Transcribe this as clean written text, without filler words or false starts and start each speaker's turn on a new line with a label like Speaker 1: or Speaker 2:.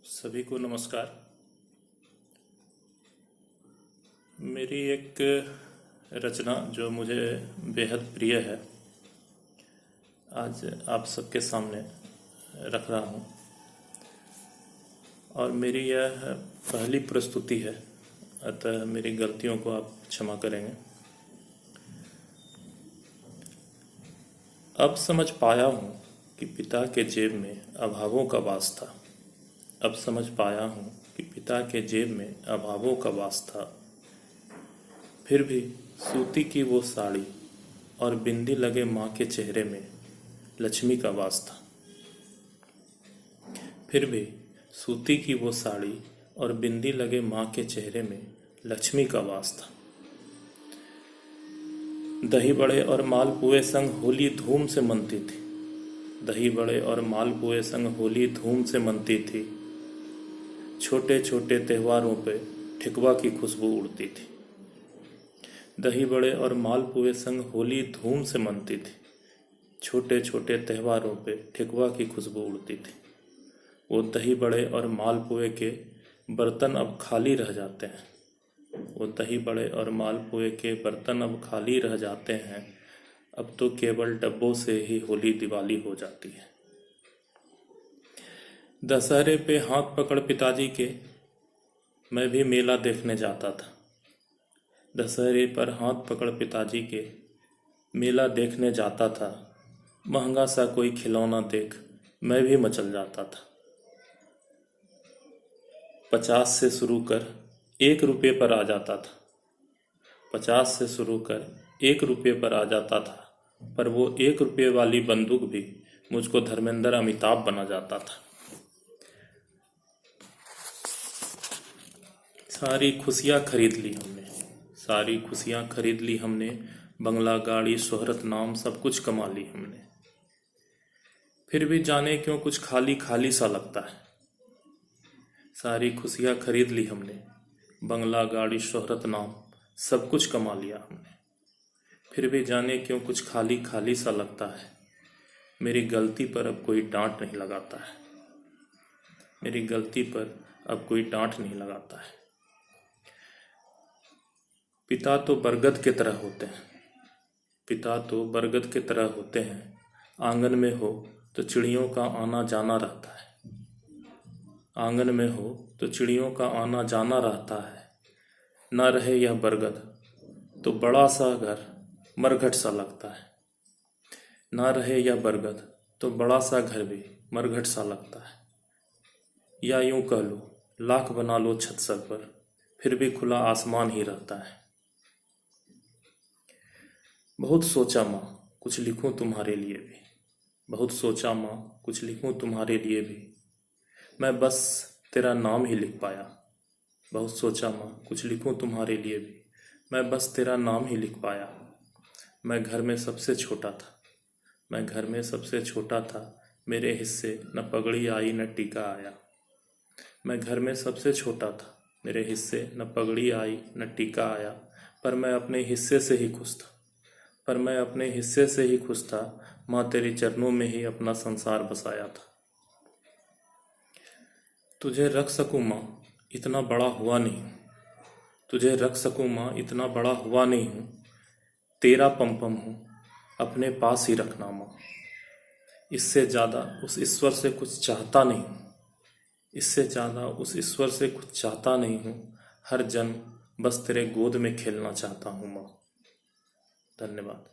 Speaker 1: सभी को नमस्कार। मेरी एक रचना जो मुझे बेहद प्रिय है, आज आप सबके सामने रख रहा हूँ और मेरी यह पहली प्रस्तुति है, अतः मेरी गलतियों को आप क्षमा करेंगे। अब समझ पाया हूँ कि पिता के जेब में अभावों का वास था। अब समझ पाया हूँ कि पिता के जेब में अभावों का वास था। फिर भी सूती की वो साड़ी और बिंदी लगे माँ के चेहरे में लक्ष्मी का वास था। फिर भी सूती की वो साड़ी और बिंदी लगे माँ के चेहरे में लक्ष्मी का वास था। दही बड़े और मालपुए संग होली धूम से मनती थी। दही बड़े और मालपुए संग होली धूम से मनती थी। छोटे छोटे त्योहारों पे ठेकुआ की खुशबू उड़ती थी। दही बड़े और मालपुए संग होली धूम से मनती थी। छोटे छोटे त्योहारों पे ठेकुआ की खुशबू उड़ती थी। वो दही बड़े और मालपुए के बर्तन अब खाली रह जाते हैं। वो दही बड़े और मालपुए के बर्तन अब खाली रह जाते हैं। अब तो केवल डब्बों से ही होली दिवाली हो जाती है। दशहरे पे हाथ पकड़ पिताजी के मैं भी मेला देखने जाता था। दशहरे पर हाथ पकड़ पिताजी के मेला देखने जाता था। महंगा सा कोई खिलौना देख मैं भी मचल जाता था। 50 से शुरू कर 1 रुपये पर आ जाता था। 50 से शुरू कर 1 रुपये पर आ जाता था। पर वो 1 रुपये वाली बंदूक भी मुझको धर्मेंद्र अमिताभ बना जाता था। सारी खुशियाँ खरीद ली हमने, सारी खुशियाँ खरीद ली हमने। बंगला गाड़ी शोहरत नाम सब कुछ कमा ली हमने। फिर भी जाने क्यों कुछ खाली खाली सा लगता है। सारी खुशियाँ खरीद ली हमने, बंगला गाड़ी शोहरत नाम सब कुछ कमा लिया हमने। फिर भी जाने क्यों कुछ खाली खाली सा लगता है। मेरी गलती पर अब कोई डांट नहीं लगाता है। मेरी गलती पर अब कोई डांट नहीं लगाता है। पिता तो बरगद के तरह होते हैं। पिता तो बरगद के तरह होते हैं। आंगन में हो तो चिड़ियों का आना जाना रहता है। आंगन में हो तो चिड़ियों का आना जाना रहता है। ना रहे यह बरगद तो बड़ा सा घर मरघट सा लगता है। ना रहे यह बरगद तो बड़ा सा घर भी मरघट सा लगता है। या यूं कह लो लाख बना लो छत सर पर, फिर भी खुला आसमान ही रहता है। बहुत सोचा माँ कुछ लिखूं तुम्हारे लिए भी। बहुत सोचा माँ कुछ लिखूं तुम्हारे लिए भी। मैं बस तेरा नाम ही लिख पाया। बहुत सोचा माँ कुछ लिखूं तुम्हारे लिए भी। मैं बस तेरा नाम ही लिख पाया। मैं घर में सबसे छोटा था। मैं घर में सबसे छोटा था। मेरे हिस्से न पगड़ी आई न टीका आया। मैं घर में सबसे छोटा था। मेरे हिस्से न पगड़ी आई न टीका आया। पर मैं अपने हिस्से से ही खुश था। पर मैं अपने हिस्से से ही खुश था। माँ तेरे चरणों में ही अपना संसार बसाया था। तुझे रख सकूं माँ इतना बड़ा हुआ नहीं हूँ। तुझे रख सकूं माँ इतना बड़ा हुआ नहीं हूँ। तेरा पम हूँ अपने पास ही रखना माँ। इससे ज़्यादा उस ईश्वर से कुछ चाहता नहीं हूँ। इससे ज़्यादा उस ईश्वर से कुछ चाहता नहीं हूँ। हर जन्म बस तेरे गोद में खेलना चाहता हूँ माँ। धन्यवाद।